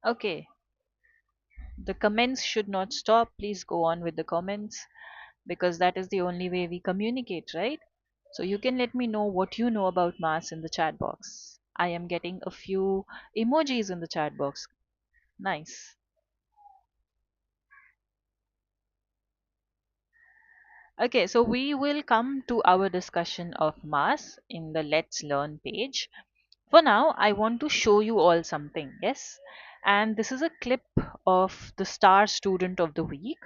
Okay, the comments should not stop. Please go on with the comments because that is the only way we communicate, right? So you can let me know what you know about mass in the chat box. I am getting a few emojis in the chat box. Nice. Okay, so we will come to our discussion of mass in the Let's Learn page. For now, I want to show you all something, yes? And this is a clip of the star student of the week.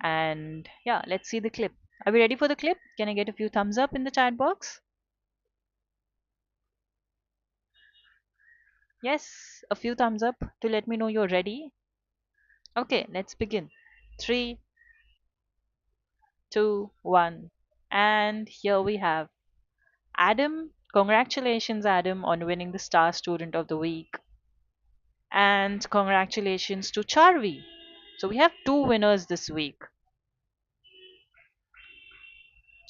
And yeah, let's see the clip. Are we ready for the clip? Can I get a few thumbs up in the chat box? Yes, a few thumbs up to let me know you're ready. Okay, let's begin. Three, two, one. And here we have Adam. Congratulations, Adam, on winning the Star Student of the Week. And congratulations to Charvi. So we have two winners this week.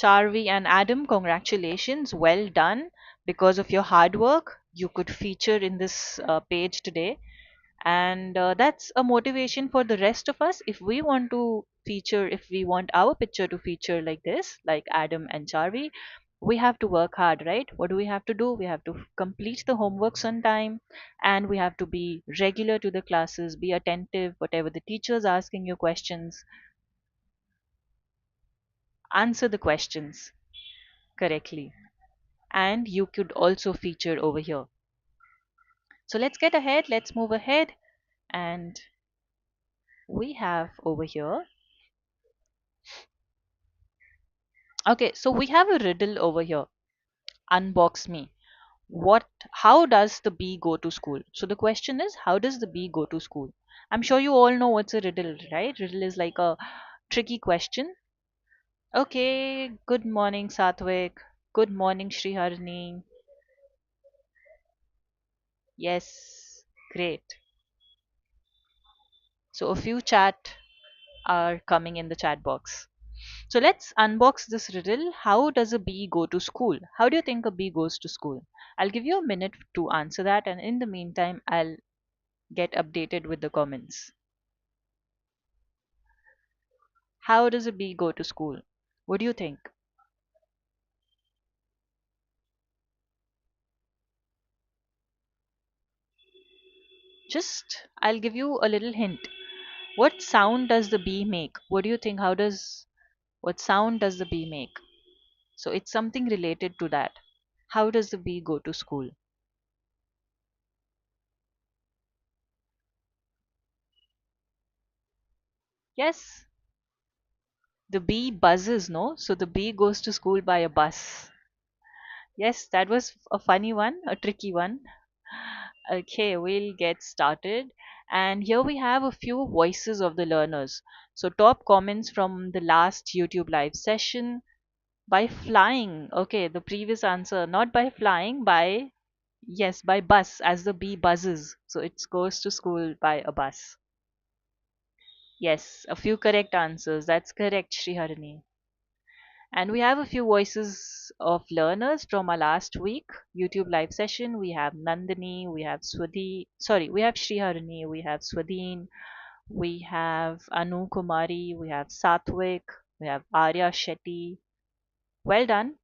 Charvi and Adam, congratulations. Well done. Because of your hard work, you could feature in this page today. And that's a motivation for the rest of us. If we want to feature, if we want our picture to feature like this, like Adam and Charvi, we have to work hard, right? What do we have to do? We have to complete the homeworks on time, and we have to be regular to the classes, be attentive, whatever the teacher's asking you questions, answer the questions correctly. And you could also feature over here. So let's get ahead, let's move ahead. And we have over here, okay, so we have a riddle over here. Unbox me. What, how does the bee go to school? So the question is, how does the bee go to school? I'm sure you all know what's a riddle, right? Riddle is like a tricky question. Okay, good morning, Satvik. Good morning, Sriharini. Yes, great. So a few chat are coming in the chat box. So let's unbox this riddle. How does a bee go to school? How do you think a bee goes to school? I'll give you a minute to answer that, and in the meantime, I'll get updated with the comments. How does a bee go to school? What do you think? Just, I'll give you a little hint. What sound does the bee make? What do you think? What sound does the bee make? So it's something related to that. How does the bee go to school? Yes, the bee buzzes, no? So the bee goes to school by a bus. Yes, that was a funny one, a tricky one. Okay, we'll get started. And here we have a few voices of the learners. So, top comments from the last YouTube live session. By flying. Okay, the previous answer, not by flying, by, yes, by bus, as the bee buzzes. So, it goes to school by a bus. Yes, a few correct answers. That's correct, Sriharini. And we have a few voices of learners from our last week YouTube live session. We have Nandini, we have we have Sriharini, we have Swadeen, we have Anu Kumari, we have Satvik, we have Arya Shetty. Well done.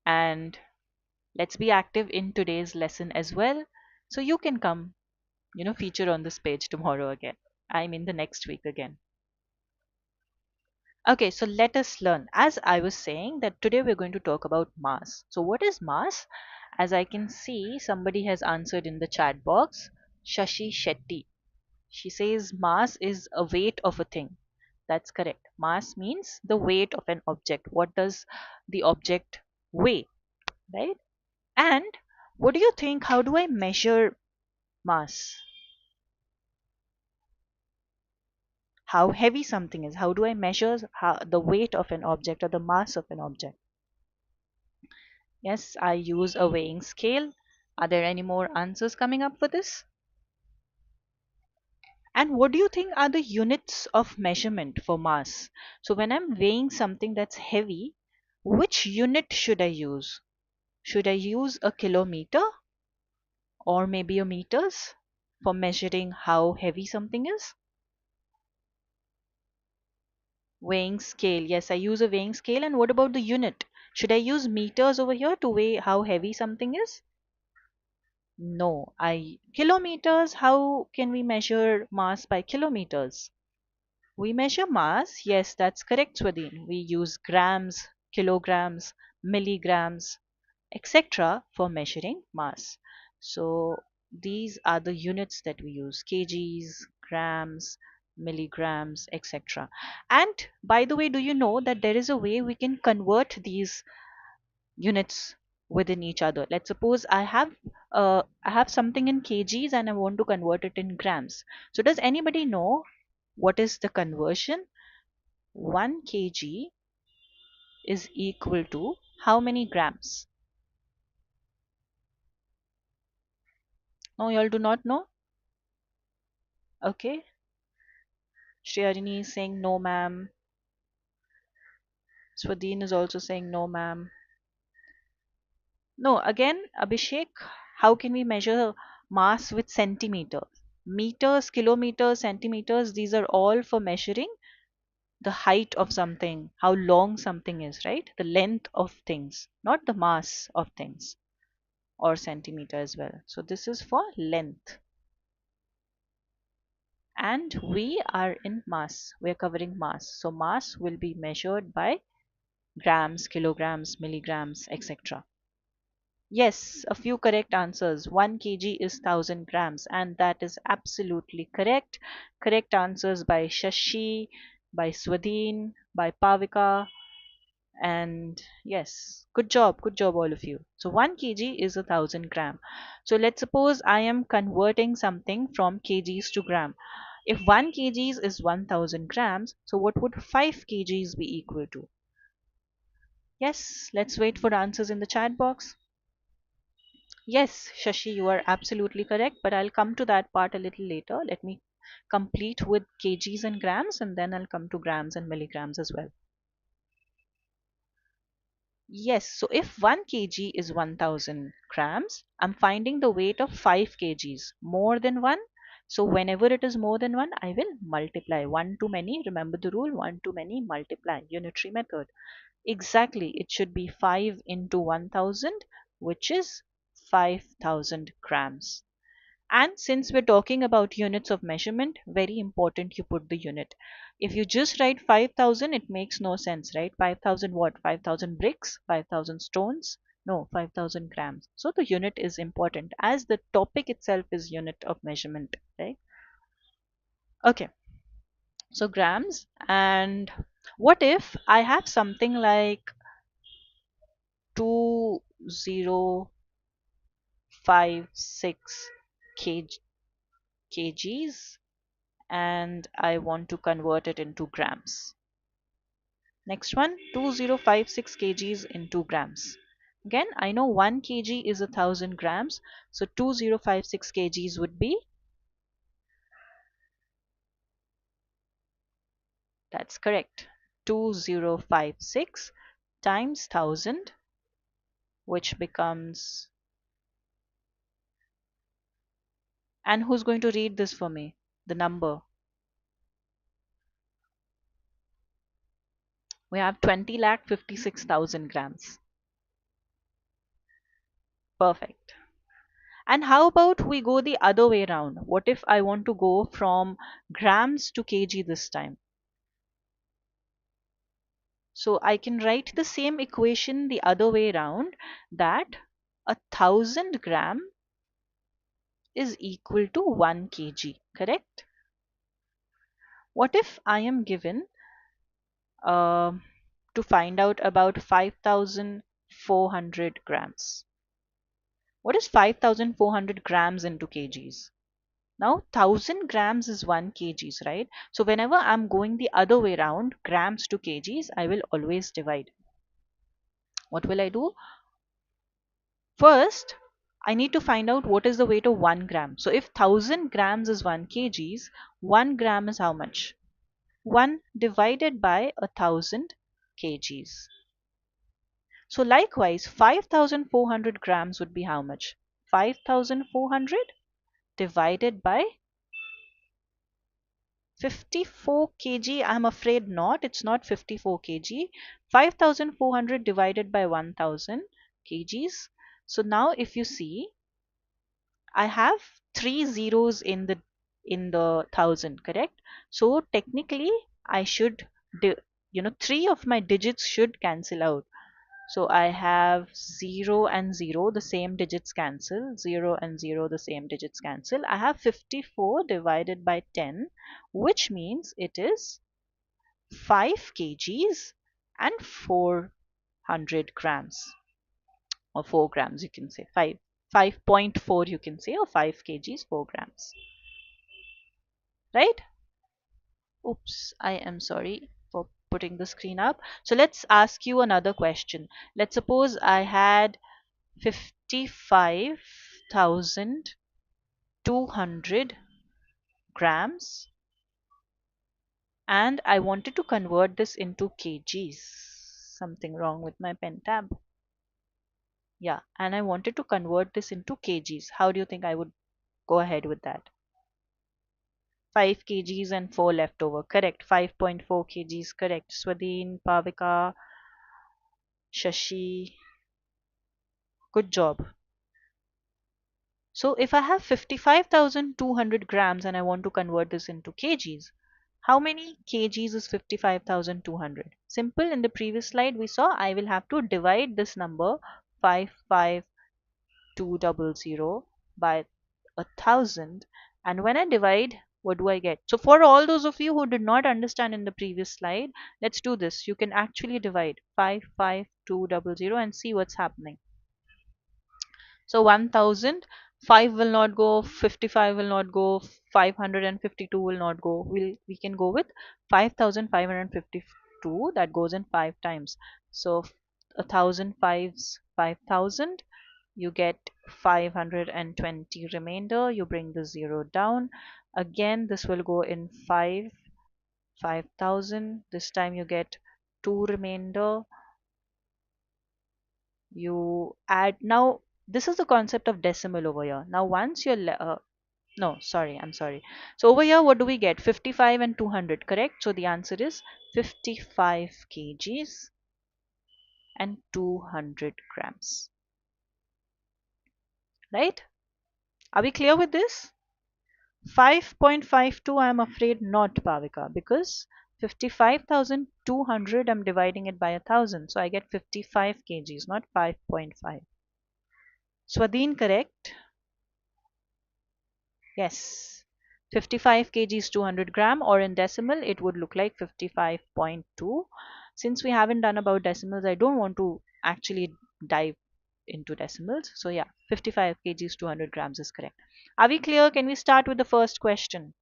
And let's be active in today's lesson as well. So you can come, feature on this page tomorrow again. I mean the next week again. Okay, so let us learn. As I was saying, that today we're going to talk about mass. So, what is mass? As I can see, somebody has answered in the chat box, Shashi Shetty. She says mass is a weight of a thing. That's correct. Mass means the weight of an object. What does the object weigh, right? And what do you think? How do I measure mass? How heavy something is? How do I measure the weight of an object or the mass of an object? Yes, I use a weighing scale. Are there any more answers coming up for this? And what do you think are the units of measurement for mass? So when I'm weighing something that's heavy, which unit should I use? Should I use a kilometer or maybe a meters? for measuring how heavy something is? Weighing scale. Yes, I use a weighing scale. And what about the unit? Should I use meters over here to weigh how heavy something is? No, I kilometers. How can we measure mass by kilometers? We measure mass. Yes, that's correct, Swadhin. We use grams, kilograms, milligrams, etc. for measuring mass. So these are the units that we use: kgs, grams, milligrams, etc. And by the way, do you know that there is a way we can convert these units within each other? Let's suppose I have something in kgs and I want to convert it in grams. So does anybody know what is the conversion? 1 kg is equal to how many grams? No, you all do not know? Okay. Shriyarini is saying no, ma'am. Swadeen is also saying no, ma'am. No, again, Abhishek, how can we measure mass with centimeters? Meters, kilometers, centimeters, these are all for measuring the height of something, how long something is, right? The length of things, not the mass of things, or centimeter as well. So this is for length. And we are in mass. We are covering mass. So mass will be measured by grams, kilograms, milligrams, etc. Yes, a few correct answers. 1 kg is 1000 grams, and that is absolutely correct. Correct answers by Shashi, by Swadhin, by Pavika, and yes, good job, all of you. So 1 kg is 1000 gram. So let's suppose I am converting something from kgs to gram. If 1 kgs is 1000 grams, so what would 5 kgs be equal to? Yes, let's wait for answers in the chat box. Yes, Shashi, you are absolutely correct, but I'll come to that part a little later. Let me complete with kgs and grams, and then I'll come to grams and milligrams as well. Yes, so if 1 kg is 1000 grams, I'm finding the weight of 5 kgs, more than 1. So whenever it is more than 1, I will multiply. 1 to many, remember the rule, 1 to many, multiply, unitary method. Exactly, it should be 5 into 1000, which is 5000 grams. And since we're talking about units of measurement, very important you put the unit. If you just write 5000, it makes no sense, right? 5000 what? 5000 bricks? 5000 stones? No, 5000 grams. So the unit is important as the topic itself is unit of measurement, right? Okay, so grams. And what if I have something like 2056 kgs and I want to convert it into grams. Next one, 2056 kgs into grams. Again, I know 1 kg is 1000 grams, so 2056 kgs would be, that's correct, 2056 times 1000, which becomes, and who's going to read this for me? The number. We have 20,56,000 grams. Perfect. And how about we go the other way around? What if I want to go from grams to kg this time? So I can write the same equation the other way around, that 1000 gram is equal to 1 kg, correct? What if I am given uh, to find out about 5400 grams? What is 5400 grams into kgs? Now 1000 grams is 1 kgs, right? So whenever I'm going the other way around, grams to kgs, I will always divide. What will I do? First, I need to find out what is the weight of 1 gram. So if 1000 grams is 1 kgs, 1 gram is how much? 1 divided by 1000 kgs. So likewise, 5400 grams would be how much? 5400 divided by 54 kg. I'm afraid not. It's not 54 kg. 5400 divided by 1000 kgs. So now if you see, I have three zeros in the thousand, correct? So technically I should three of my digits should cancel out. So I have 0 and 0, the same digits cancel. 0 and 0, the same digits cancel. I have 54 divided by 10, which means it is 5 kgs and 400 grams, or 4 grams, you can say. 5.4 you can say, or 5 kgs, 4 grams. Right? Oops, I am sorry for putting the screen up. So let's ask you another question. Let's suppose I had 55,200 grams and I wanted to convert this into kgs. Something wrong with my pen tab. Yeah, and I wanted to convert this into kgs. How do you think I would go ahead with that? 5 kgs and 4 left over. Correct. 5.4 kgs. Correct. Swadeen, Pavika, Shashi. Good job. So if I have 55,200 grams and I want to convert this into kgs, how many kgs is 55,200? Simple. In the previous slide we saw I will have to divide this number 55200 by 1000, and when I divide, what do I get? So for all those of you who did not understand in the previous slide, let's do this. You can actually divide 55200 and see what's happening. So 1000, 5 will not go, 55 will not go, 552 will not go. We can go with 5552, that goes in 5 times. So 1005's 5000, you get 520 remainder. You bring the 0 down. Again, this will go in 5000. This time you get 2 remainder. You add. Now this is the concept of decimal over here. Now once you're no, sorry, I'm sorry. So over here, what do we get? 55 and 200, correct? So the answer is 55 kgs and 200 grams. Right? Are we clear with this? 5.52, I'm afraid not, Pavika, because 55,200, I'm dividing it by 1000. So I get 55 kgs, not 5.5. Swadeen, correct? Yes. 55 kgs 200 gram, or in decimal it would look like 55.2. Since we haven't done about decimals, I don't want to actually dive into decimals. So yeah, 55 kgs 200 grams is correct. Are we clear? Can we start with the first question?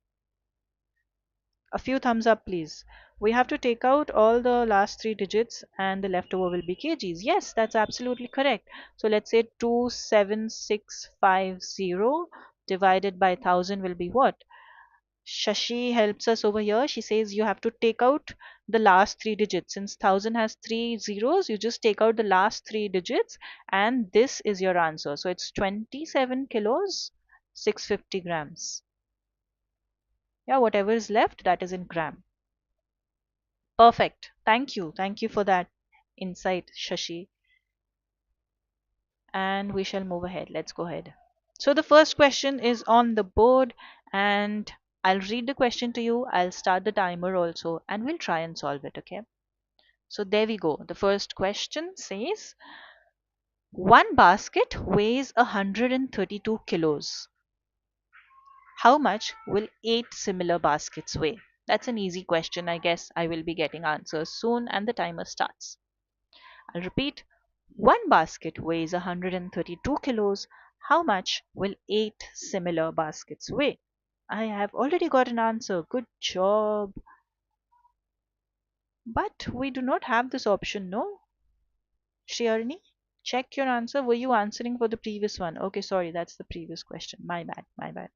A few thumbs up please. We have to take out all the last three digits and the leftover will be kgs. Yes, that's absolutely correct. So let's say 27650 divided by 1000 will be what? Shashi helps us over here. She says you have to take out the last three digits. Since 1000 has three zeros, you just take out the last three digits and this is your answer. So it's 27 kilos, 650 grams. Yeah, whatever is left, that is in gram. Perfect. Thank you. Thank you for that insight, Shashi. And we shall move ahead. Let's go ahead. So the first question is on the board and I'll read the question to you. I'll start the timer also and we'll try and solve it, okay? So there we go. The first question says, one basket weighs 132 kilos. How much will 8 similar baskets weigh? That's an easy question. I guess I will be getting answers soon and the timer starts. I'll repeat. One basket weighs 132 kilos. How much will 8 similar baskets weigh? I have already got an answer. Good job. But we do not have this option, no? Shriyarni, check your answer. Were you answering for the previous one? Okay, sorry, that's the previous question. My bad, my bad.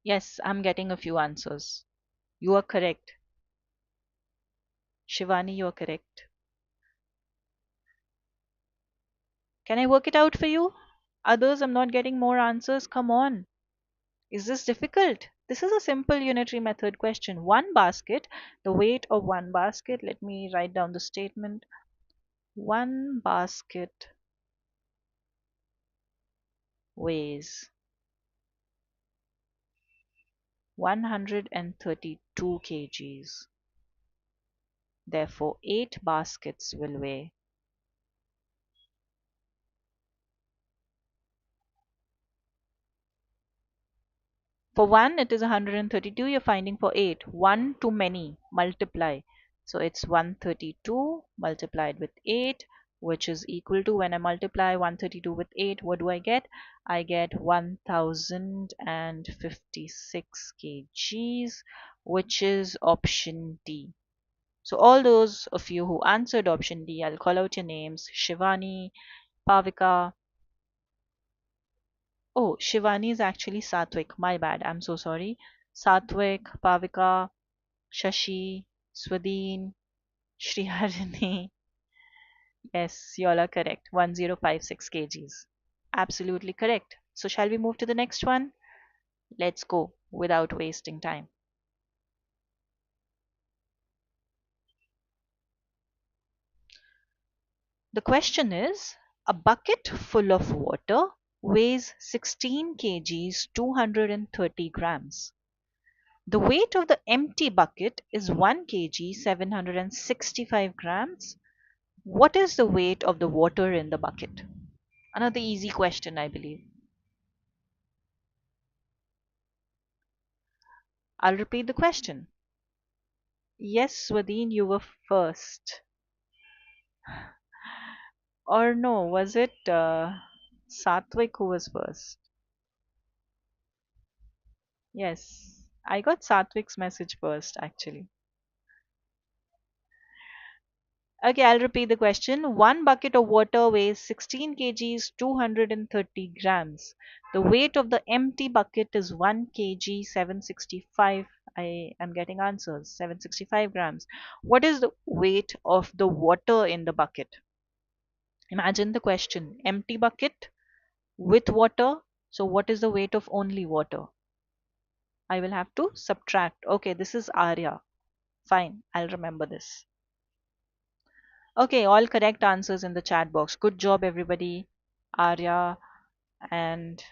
Yes, I'm getting a few answers. You are correct. Shivani, you are correct. Can I work it out for you? Others, I'm not getting more answers. Come on. Is this difficult? This is a simple unitary method question. One basket, the weight of one basket. Let me write down the statement. One basket weighs 132 kgs. Therefore, 8 baskets will weigh. For 1, it is 132. You're finding for 8. 1 too many. Multiply. So it's 132 multiplied with 8, which is equal to, when I multiply 132 with 8, what do I get? I get 1056 kgs, which is option D. So all those of you who answered option D, I'll call out your names. Shivani, Pavika. Oh, Shivani is actually Satvik. My bad. I'm so sorry. Satvik, Pavika, Shashi, Swadeen, Shriharini. Yes, you all are correct. 1056 kgs. Absolutely correct. So shall we move to the next one? Let's go without wasting time. The question is, a bucket full of water weighs 16 kgs, 230 grams. The weight of the empty bucket is 1 kg, 765 grams. What is the weight of the water in the bucket? Another easy question, I believe. I'll repeat the question. Yes, Swadeen, you were first. Or no, was it Satvik who was first? Yes, I got Satvik's message first, actually. Okay, I'll repeat the question. One bucket of water weighs 16 kgs, 230 grams. The weight of the empty bucket is 1 kg, 765. I am getting answers. 765 grams. What is the weight of the water in the bucket? Imagine the question. Empty bucket with water. So what is the weight of only water? I will have to subtract. Okay, this is Arya. Fine, I'll remember this. Okay, all correct answers in the chat box. Good job, everybody. Arya and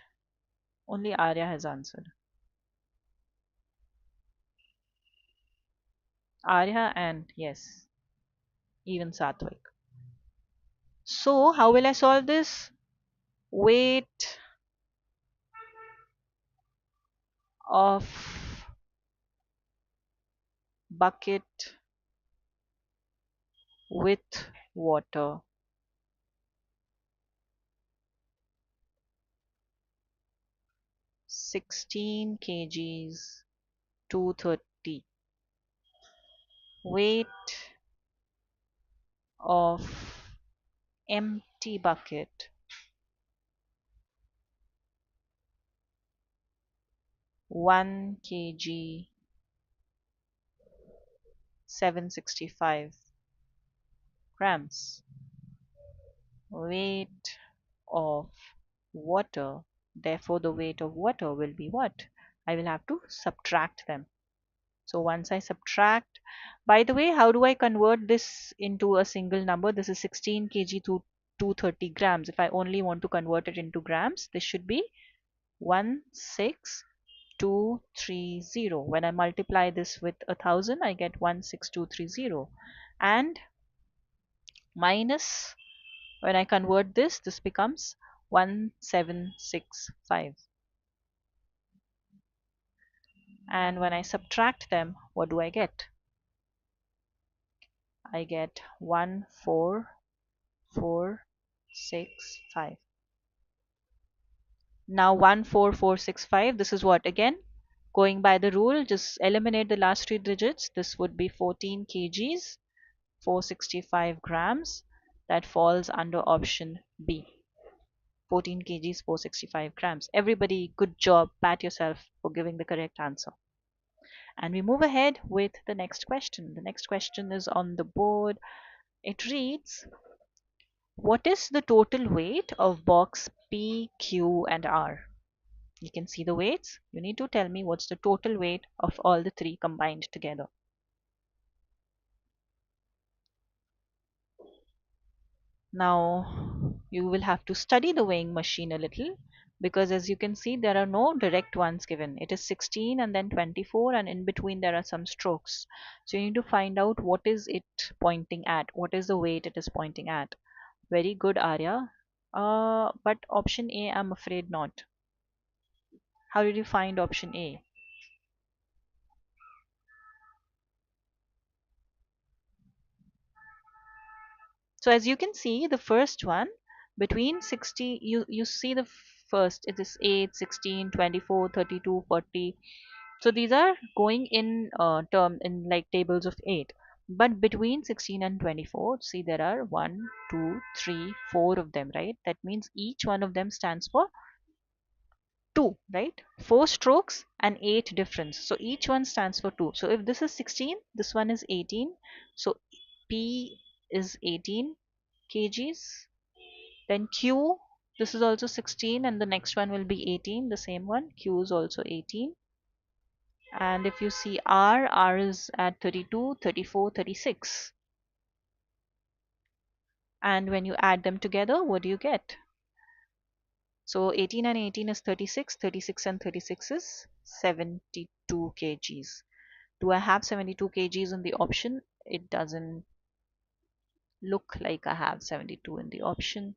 only Arya has answered. Arya and yes, even Satvik. So, how will I solve this? Weight of bucket with water. 16 kgs, 230. Weight of empty bucket, 1 kg, 765 grams. Weight of water. Therefore, the weight of water will be what? I will have to subtract them. So once I subtract, by the way, how do I convert this into a single number? This is 16 kg to 230 grams. If I only want to convert it into grams, this should be 16230. When I multiply this with 1000, I get 16230. And minus, when I convert this, this becomes 1765. And when I subtract them, what do I get? I get 14465. Now 14465, this is what again? Going by the rule, just eliminate the last three digits. This would be 14 kgs, 465 grams. That falls under option B. 14 kgs, 465 grams. Everybody, good job. Pat yourself for giving the correct answer. And we move ahead with the next question. The next question is on the board. It reads, What is the total weight of box P, Q, and R? You can see the weights. You need to tell me what's the total weight of all the three combined together. Now, you will have to study the weighing machine a little because as you can see, there are no direct ones given. It is 16 and then 24, and in between there are some strokes. So you need to find out what is it pointing at, what is the weight it is pointing at. Very good, Arya. But option A, I'm afraid not. How did you find option A? So as you can see, the first one between 60, you see the first, it is 8, 16, 24, 32, 40. So these are going in term in like tables of 8. But between 16 and 24, see there are one, 2, 3, 4 of them, right? That means each one of them stands for 2, right? 4 strokes and 8 difference. So each one stands for 2. So if this is 16, this one is 18. So P is 18 kgs. Then Q, this is also 16 and the next one will be 18, the same one. Q is also 18. And if you see R is at 32, 34, 36. And when you add them together, what do you get? So 18 and 18 is 36, 36 and 36 is 72 kgs. Do I have 72 kgs in the option? It doesn't look like I have 72 in the option.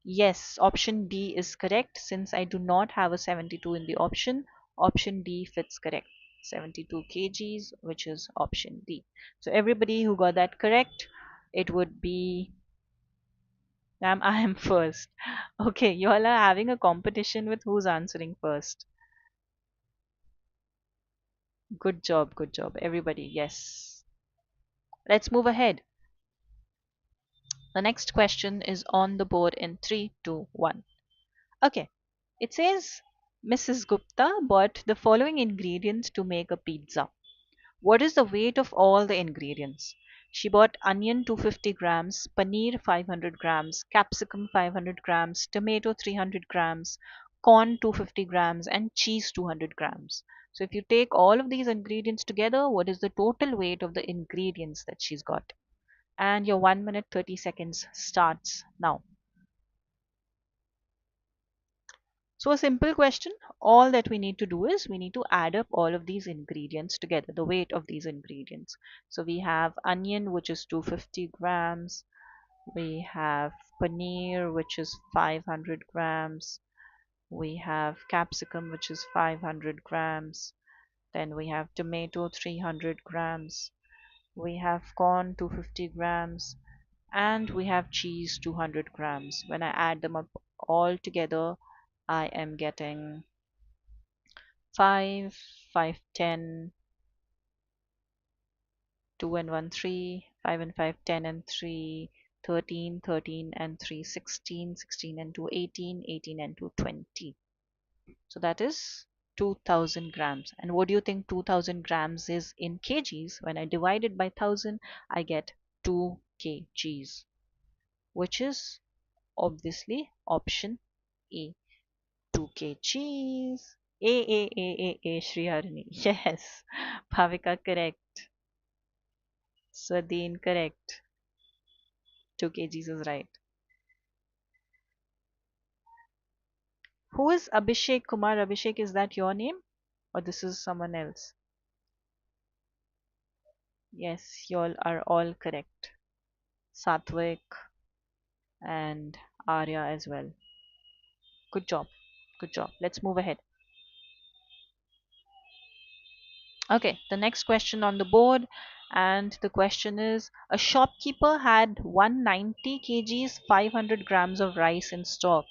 Yes, option D is correct. Since I do not have a 72 in the option, option D fits correct. 72 kgs, which is option D. So everybody who got that correct, it would be I am first. Okay, you all are having a competition with who's answering first. Good job, everybody. Yes. Let's move ahead. The next question is on the board in 3, 2, 1. Okay, it says Mrs. Gupta bought the following ingredients to make a pizza. What is the weight of all the ingredients? She bought onion 250 grams, paneer 500 grams, capsicum 500 grams, tomato 300 grams, corn 250 grams, and cheese 200 grams. So if you take all of these ingredients together, what is the total weight of the ingredients that she's got? And your 1 minute 30 seconds starts now. So a simple question, all that we need to do is we need to add up all of these ingredients together, the weight of these ingredients. So we have onion, which is 250 grams. We have paneer, which is 500 grams. We have capsicum, which is 500 grams. Then we have tomato, 300 grams. We have corn, 250 grams. And we have cheese, 200 grams. When I add them up all together, I am getting 5, 5, 10, 2 and 1, 3, 5 and 5, 10 and 3, 13, 13 and 3, 16, 16 and 2, 18, 18 and 2, 20. So that is 2000 grams. And what do you think 2000 grams is in kgs? When I divide it by 1000, I get 2 kgs, which is obviously option A. 2 kgs. A, Shriharini. Yes. Bhavika, correct. Swadeen, correct. 2 kgs is right. Who is Abhishek Kumar? Abhishek, is that your name? Or this is someone else? Yes, you all are all correct. Satvik and Arya as well. Good job. Good job. Let's move ahead. Okay, the next question on the board, and the question is a shopkeeper had 190 kgs, 500 grams of rice in stock.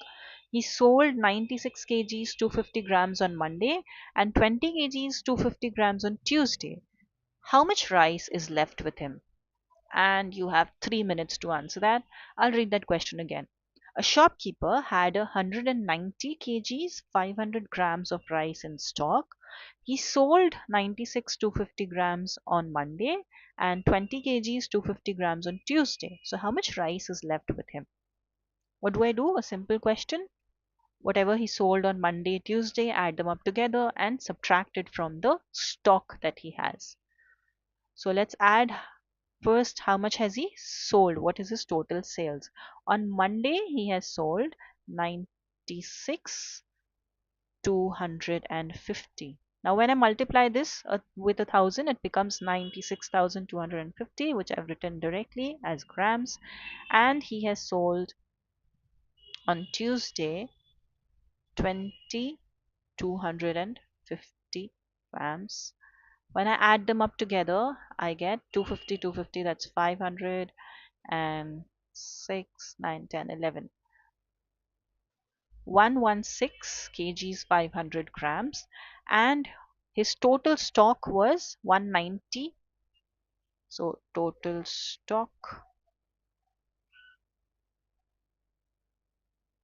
He sold 96 kgs, 250 grams on Monday, and 20 kgs, 250 grams on Tuesday. How much rice is left with him? And you have 3 minutes to answer that. I'll read that question again. A shopkeeper had 190 kgs, 500 grams of rice in stock. He sold 96 250 grams on Monday and 20 kgs 250 grams on Tuesday. So how much rice is left with him? What do I do? A simple question. Whatever he sold on Monday, Tuesday, add them up together and subtract it from the stock that he has. So let's add first, how much has he sold? What is his total sales? On Monday, he has sold 96 250. Now, when I multiply this with 1,000, it becomes 96,250, which I've written directly as grams. And he has sold on Tuesday 20,250 grams. When I add them up together, I get 250, 250, that's 500, and 6, 9, 10, 11. 116 kgs, 500 grams, and his total stock was 190. So total stock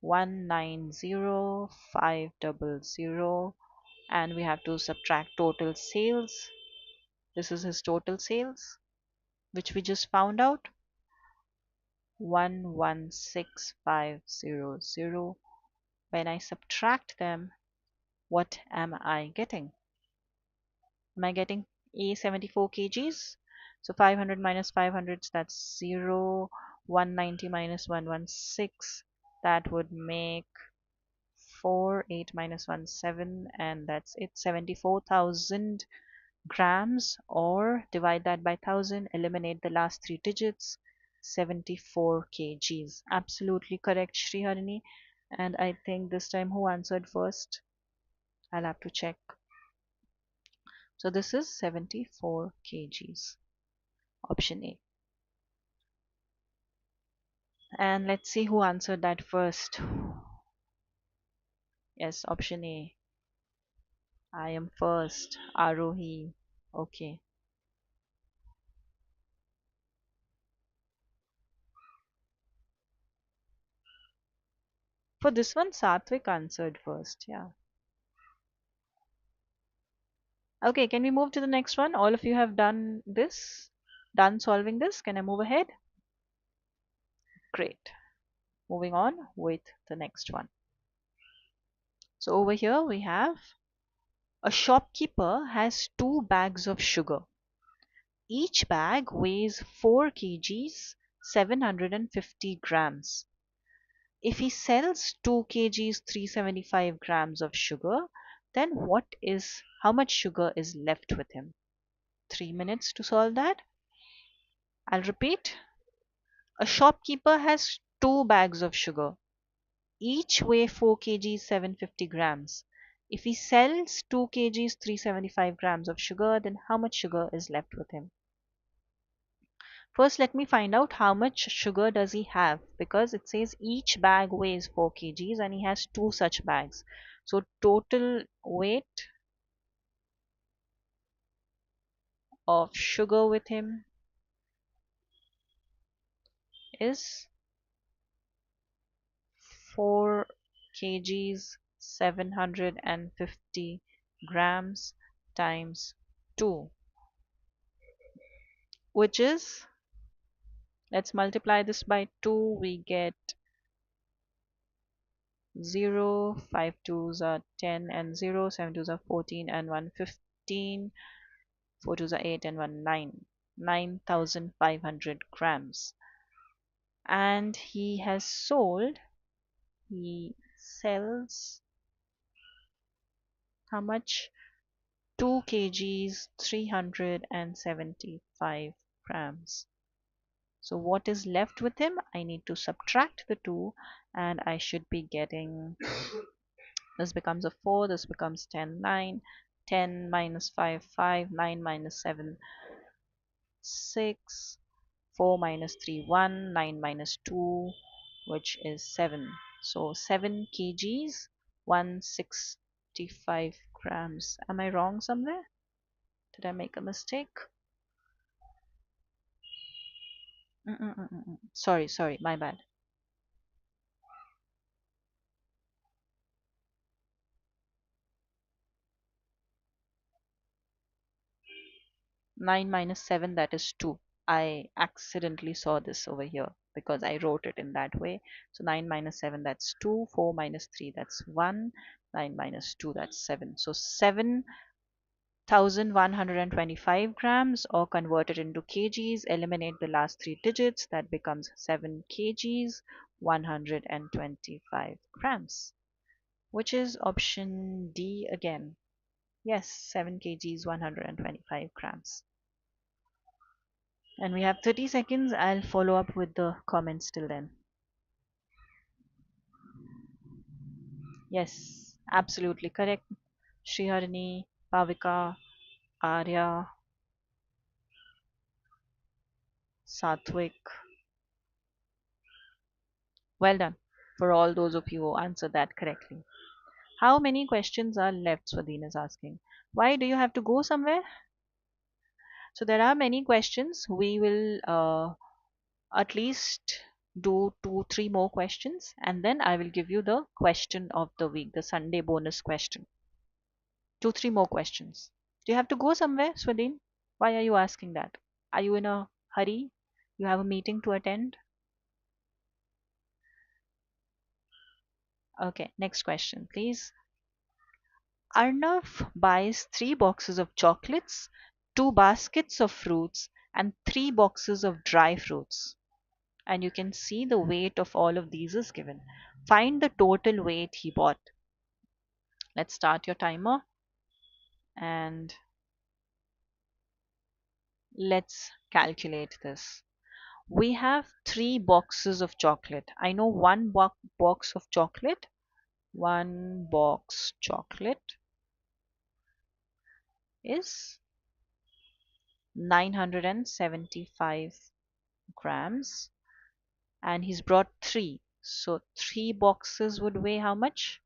190,500, and we have to subtract total sales. This is his total sales, which we just found out, 116,500. When I subtract them, what am I getting? Am I getting a 74 kgs? So 500 minus 500, that's 0. 190 minus 116, that would make 4. 8 minus 1, 7, and that's it, 74,000 grams. Or divide that by 1,000, eliminate the last three digits, 74 kgs. Absolutely correct, Sriharini. And I think this time who answered first? I'll have to check. So this is 74 kgs, option A. And let's see who answered that first. Yes, option A. I am first. Arohi. Okay. For this one, Satvik answered first. Yeah. Okay, can we move to the next one? All of you have done this? Done solving this? Can I move ahead? Great. Moving on with the next one. So over here we have a shopkeeper has 2 bags of sugar. Each bag weighs 4 kgs, 750 grams. If he sells 2 kgs, 375 grams of sugar, then how much sugar is left with him? 3 minutes to solve that. I'll repeat. A shopkeeper has 2 bags of sugar. Each weigh 4 kgs, 750 grams. If he sells 2 kgs, 375 grams of sugar, then how much sugar is left with him? First, let me find out how much sugar does he have, because it says each bag weighs 4 kgs and he has 2 such bags. So total weight of sugar with him is 4 kgs, 750 grams times 2, which is, let's multiply this by 2, we get 0, 5 2s are 10 and 0, 7 2s are 14 and 1 15, 4 2s are 8 and 1 9, 9,500 grams. And he sells how much? 2 kgs, 375 grams. So what is left with him? I need to subtract the 2 and I should be getting, this becomes a 4, this becomes 10, 9, 10 minus 5, 5, 9 minus 7, 6, 4 minus 3, 1, 9 minus 2, which is 7. So 7 kgs, 165 grams. Am I wrong somewhere? Did I make a mistake? Sorry, my bad. 9 minus 7, that is 2. I accidentally saw this over here because I wrote it in that way. So 9 minus 7, that's 2. 4 minus 3, that's 1. 9 minus 2, that's 7. So 7,125 grams, or converted into kgs, eliminate the last three digits. That becomes 7 kgs, 125 grams, which is option D again. Yes, 7 kgs, 125 grams. And we have 30 seconds. I'll follow up with the comments till then. Yes, absolutely correct. Sriharini, Pavika, Arya, Satvik. Well done for all those of you who answered that correctly. How many questions are left? Swadhin is asking. Why do you have to go somewhere? So there are many questions. We will at least do two, three more questions, and then I will give you the question of the week, the Sunday bonus question. Two, three more questions. Do you have to go somewhere, Swadhin? Why are you asking that? Are you in a hurry? You have a meeting to attend? Okay, next question, please. Arnav buys 3 boxes of chocolates, 2 baskets of fruits, and 3 boxes of dry fruits. And you can see the weight of all of these is given. Find the total weight he bought. Let's start your timer and let's calculate this. We have 3 boxes of chocolate. I know one box of chocolate. One box chocolate is 975 grams, and he's brought 3. So 3 boxes would weigh how much?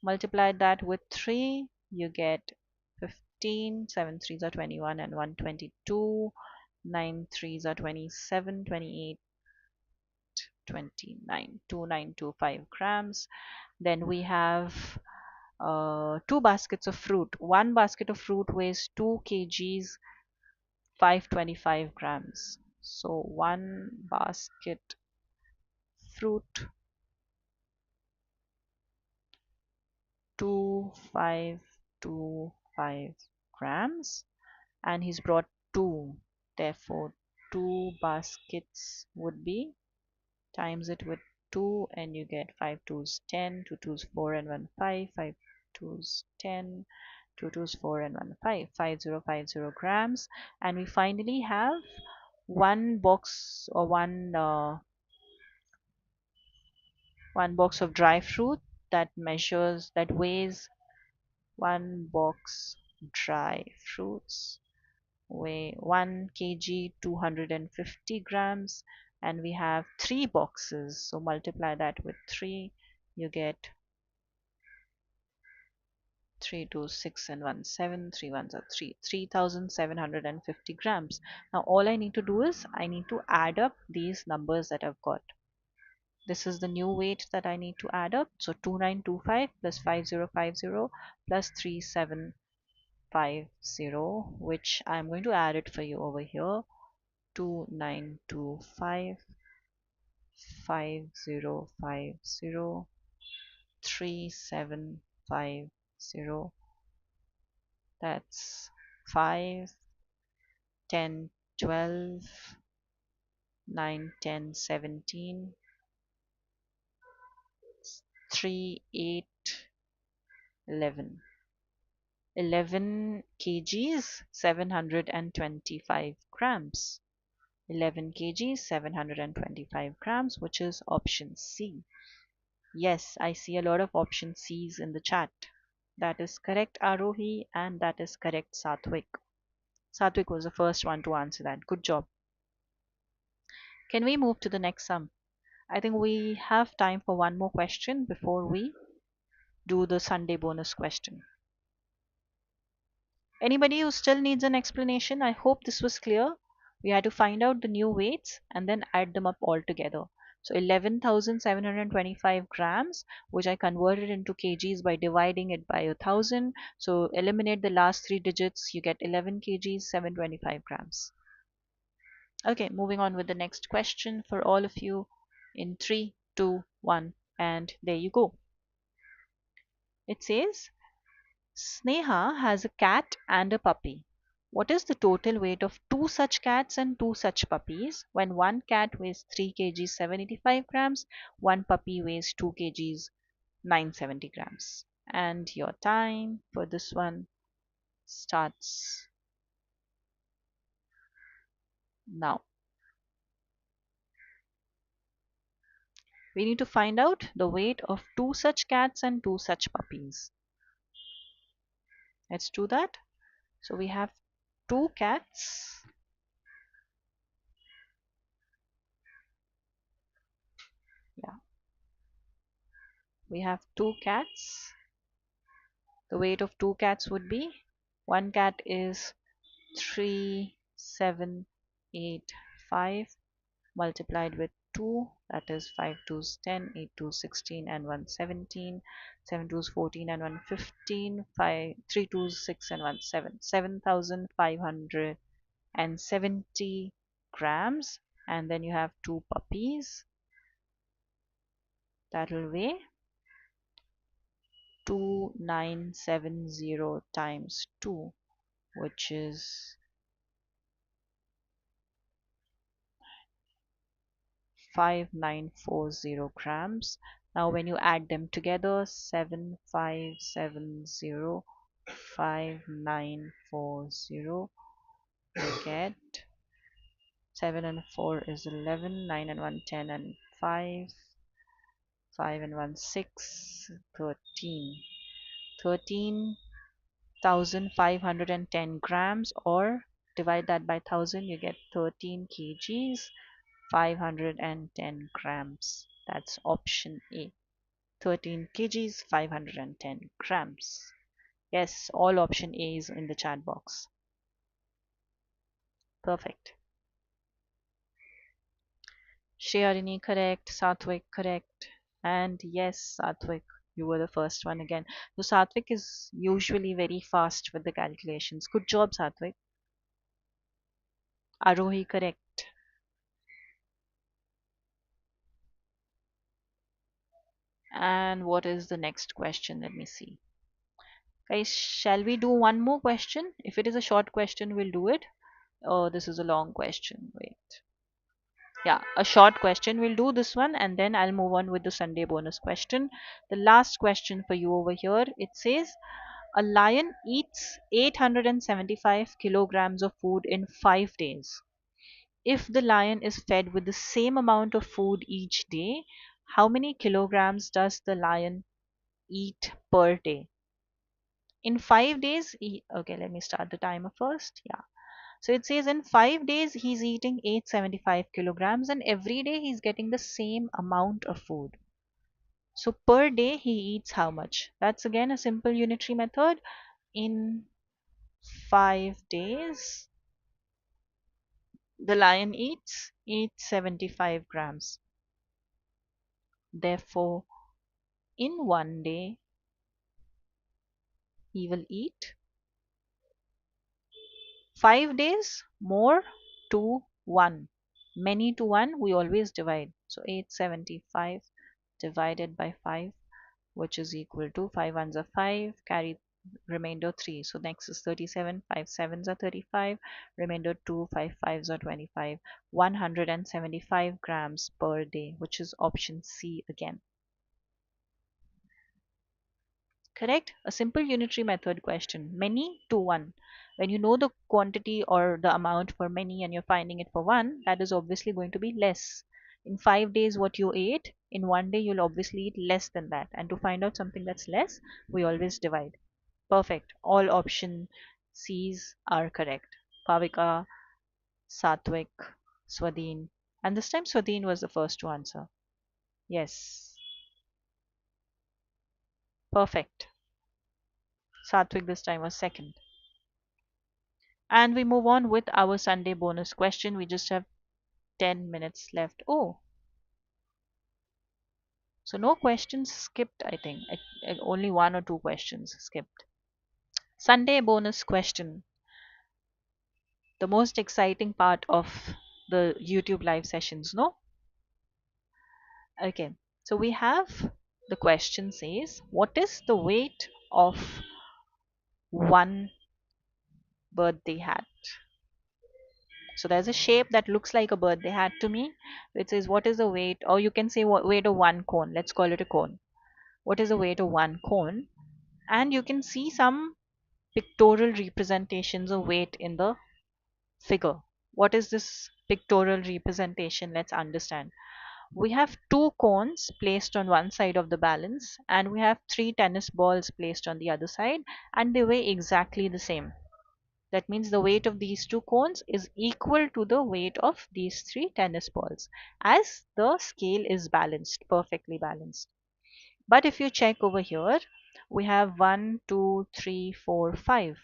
Multiply that with 3, you get 15, 7 threes are 21, and 122, 9 threes are 27, 28, 29, 2925 grams. Then we have 2 baskets of fruit. One basket of fruit weighs 2 kgs, 525 grams. So one basket fruit, 2525 grams, and he's brought 2. Therefore, 2 baskets would be, times it with 2, and you get 5 twos 10, 2 twos 4, and 1 5, 5 twos 10, 2 twos 4, and 1 5, 5050 grams. And we finally have one box, or one box of dry fruit that weighs, one box dry fruits weigh 1 kg, 250 grams, and we have 3 boxes. So multiply that with 3, you get 3 to 6 and 1 7, 3 ones are 3, 3750 grams. Now all I need to do is I need to add up these numbers that I've got. This is the new weight that I need to add up. So 2925 plus 5050 plus 3750, which I'm going to add it for you over here. 2925, 5050, 3750. That's 5, 10, 12, 9, 10, 17, 3, 8, 11. 11 kgs, 725 grams. 11 kgs, 725 grams, which is option C. Yes, I see a lot of option C's in the chat. That is correct, Arohi, and that is correct, Satvik. Satvik was the first one to answer that. Good job. Can we move to the next sum? I think we have time for one more question before we do the Sunday bonus question. Anybody who still needs an explanation? I hope this was clear. We had to find out the new weights and then add them up all together. So 11,725 grams, which I converted into kgs by dividing it by 1,000. So eliminate the last three digits, you get 11 kgs, 725 grams. Okay, moving on with the next question for all of you in 3, 2, 1, and there you go. It says, Sneha has a cat and a puppy. What is the total weight of two such cats and two such puppies when one cat weighs 3 kgs 785 grams, one puppy weighs 2 kgs 970 grams? And your time for this one starts now. We need to find out the weight of two such cats and two such puppies. Let's do that. So we have two cats. Yeah, we have two cats. The weight of two cats would be, one cat is 3785 multiplied with 2, that is 5 twos 10, 8 twos 16 and 1 17, 7 twos 14 and 1 15, 5 3 twos 6 and 1 7, 7,570 grams. And then you have two puppies that will weigh 2970 times 2, which is 5940 grams. Now when you add them together, 7570 5940, you get 7 and 4 is 11, 9 and 1 10 and 5, 5 and 1 6, 13, 13,510 grams, or divide that by 1000, you get 13 kgs 510 grams. That's option A. 13 kgs 510 grams. Yes, all option A is in the chat box. Perfect. Shreyarini correct, Satvik correct, and yes, Satvik, you were the first one again. So Satvik is usually very fast with the calculations. Good job, Satvik. Arohi correct. And what is the next question? Let me see. Guys, shall we do one more question? If it is a short question, we'll do it. Oh, this is a long question. Wait. Yeah, a short question. We'll do this one and then I'll move on with the Sunday bonus question. The last question for you over here. It says, a lion eats 875 kilograms of food in 5 days. If the lion is fed with the same amount of food each day, how many kilograms does the lion eat per day? In 5 days, okay, let me start the timer first. Yeah. So it says in 5 days he's eating 875 kilograms and every day he's getting the same amount of food. So per day he eats how much? That's again a simple unitary method. In 5 days, the lion eats 875 grams. Therefore, in one day, he will eat 5 days more to 1. Many to 1, we always divide. So 875 divided by 5, which is equal to 5 ones are 5, carry remainder 3. So next is 37, 5 sevens are 35, remainder 2, 5 fives are 25, 175 grams per day, which is option C again. Correct? A simple unitary method question. Many to 1. When you know the quantity or the amount for many and you're finding it for 1, that is obviously going to be less. In 5 days what you ate, in one day you'll obviously eat less than that. And to find out something that's less, we always divide. Perfect. All option C's are correct. Pavika, Satvik, Swadhin. And this time Swadhin was the first to answer. Yes. Perfect. Satvik this time was second. And we move on with our Sunday bonus question. We just have 10 minutes left. Oh, So no questions skipped, I think. Only one or two questions skipped. Sunday bonus question. The most exciting part of the YouTube live sessions, no? Okay. So we have the question says, what is the weight of one birthday hat? So there's a shape that looks like a birthday hat to me. It says, what is the weight? Or you can say what weight of one cone. Let's call it a cone. What is the weight of one cone? And you can see some pictorial representations of weight in the figure. What is this pictorial representation? Let's understand. We have two cones placed on one side of the balance, and we have three tennis balls placed on the other side, and they weigh exactly the same. That means the weight of these two cones is equal to the weight of these three tennis balls, as the scale is balanced, perfectly balanced. But if you check over here, we have one, two, three, four, five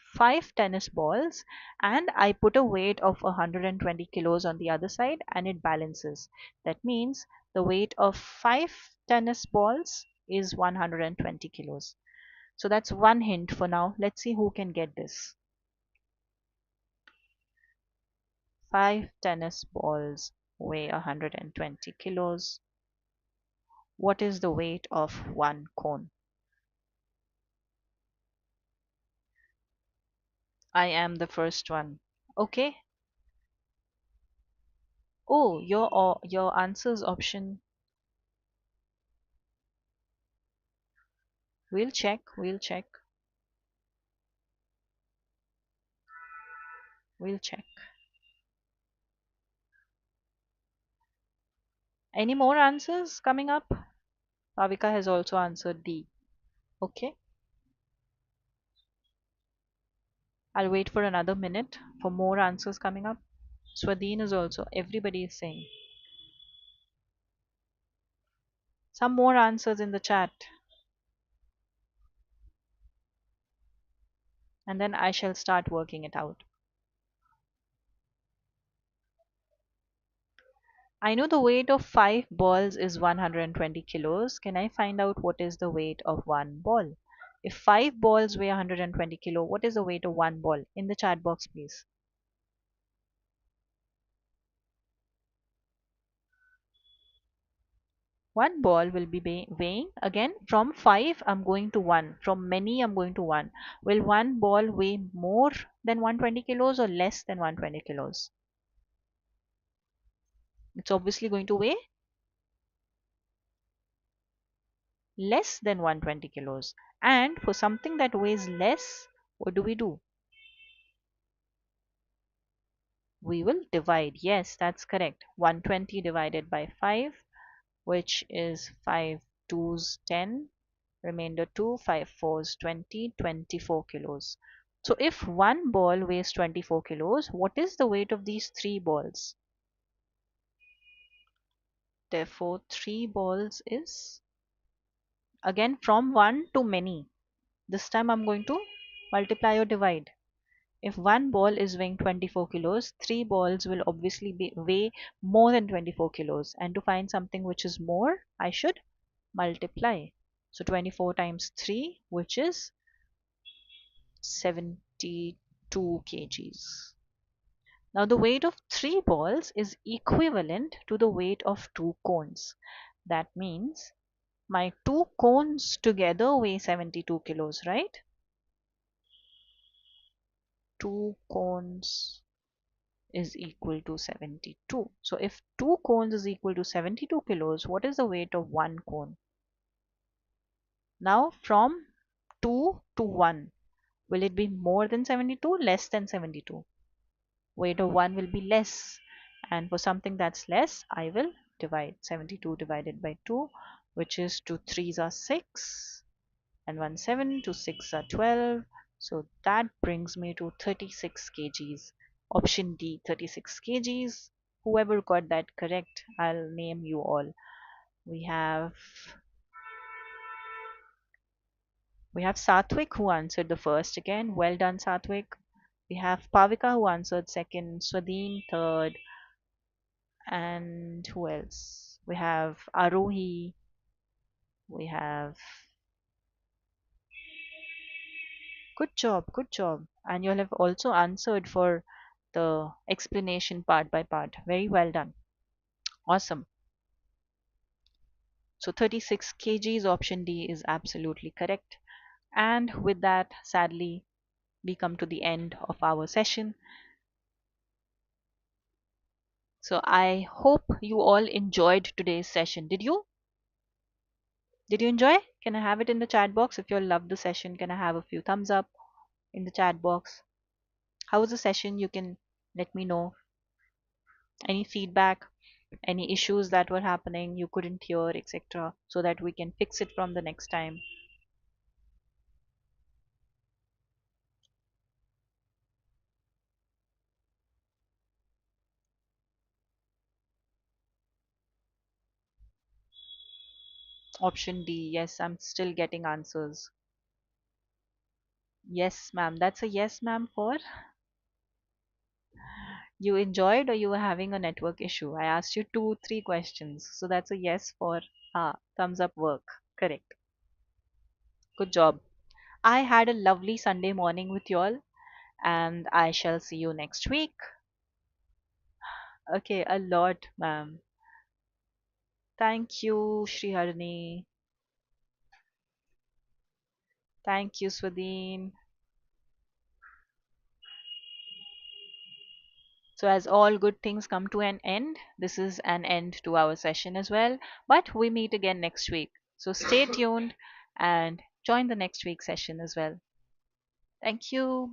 tennis balls, and I put a weight of 120 kilos on the other side, and it balances. That means the weight of five tennis balls is 120 kilos. So that's one hint for now. Let's see who can get this. Five tennis balls weigh 120 kilos. What is the weight of one cone? I am the first one. Okay. Oh, your answers option. We'll check. We'll check. We'll check. Any more answers coming up? Pavika has also answered D. Okay. I'll wait for another minute for more answers coming up. Swadeen is also. Everybody is saying. Some more answers in the chat. And then I shall start working it out. I know the weight of five balls is 120 kilos. Can I find out what is the weight of one ball? If five balls weigh 120 kilo, what is the weight of one ball? In the chat box, please. One ball will be weighing, again, from 5 I'm going to 1, from many I'm going to 1. Will one ball weigh more than 120 kilos or less than 120 kilos? It's obviously going to weigh less than 120 kilos. And for something that weighs less, what do? We will divide. Yes, that's correct. 120 divided by 5, which is 5 twos 10, remainder 2, 5 fours 20, 24 kilos. So if one ball weighs 24 kilos, what is the weight of these three balls? Therefore, three balls is, again, from one to many. This time I'm going to multiply or divide. If one ball is weighing 24 kilos, three balls will obviously weigh more than 24 kilos. And to find something which is more, I should multiply. So 24 times 3, which is 72 kgs. Now the weight of three balls is equivalent to the weight of two cones. That means my two cones together weigh 72 kilos, right? Two cones is equal to 72. So if two cones is equal to 72 kilos, what is the weight of one cone? Now from 2 to 1, will it be more than 72, less than 72? Weight of 1 will be less, and for something that's less, I will divide. 72 divided by 2, which is 2 3s are 6 and 1 7, 2 6 are 12. So that brings me to 36 kgs. Option D, 36 kgs. Whoever got that correct, I'll name you all. We have Satvik who answered the first again. Well done, Satvik. We have Pavika who answered second, Swadeen third, and who else? We have Arohi, We have good job, good job. And you'll have also answered for the explanation part by part. Very well done. Awesome. So 36 kgs, option D is absolutely correct. And with that, sadly, we come to the end of our session. So I hope you all enjoyed today's session. Did you? Did you enjoy? Can I have it in the chat box? If you all loved the session, can I have a few thumbs up in the chat box? How was the session? You can let me know. Any feedback, any issues that were happening you couldn't hear, etc., so that we can fix it from the next time. Option D, yes, I'm still getting answers. Yes, ma'am. That's a yes, ma'am, for you enjoyed or you were having a network issue. I asked you two, three questions. So that's a yes for thumbs up work. Correct. Good job. I had a lovely Sunday morning with you all, and I shall see you next week. Okay, a lot, ma'am. Thank you, Sriharini. Thank you, Swadeen. So, as all good things come to an end, this is an end to our session as well. But we meet again next week. So, stay tuned and join the next week's session as well. Thank you.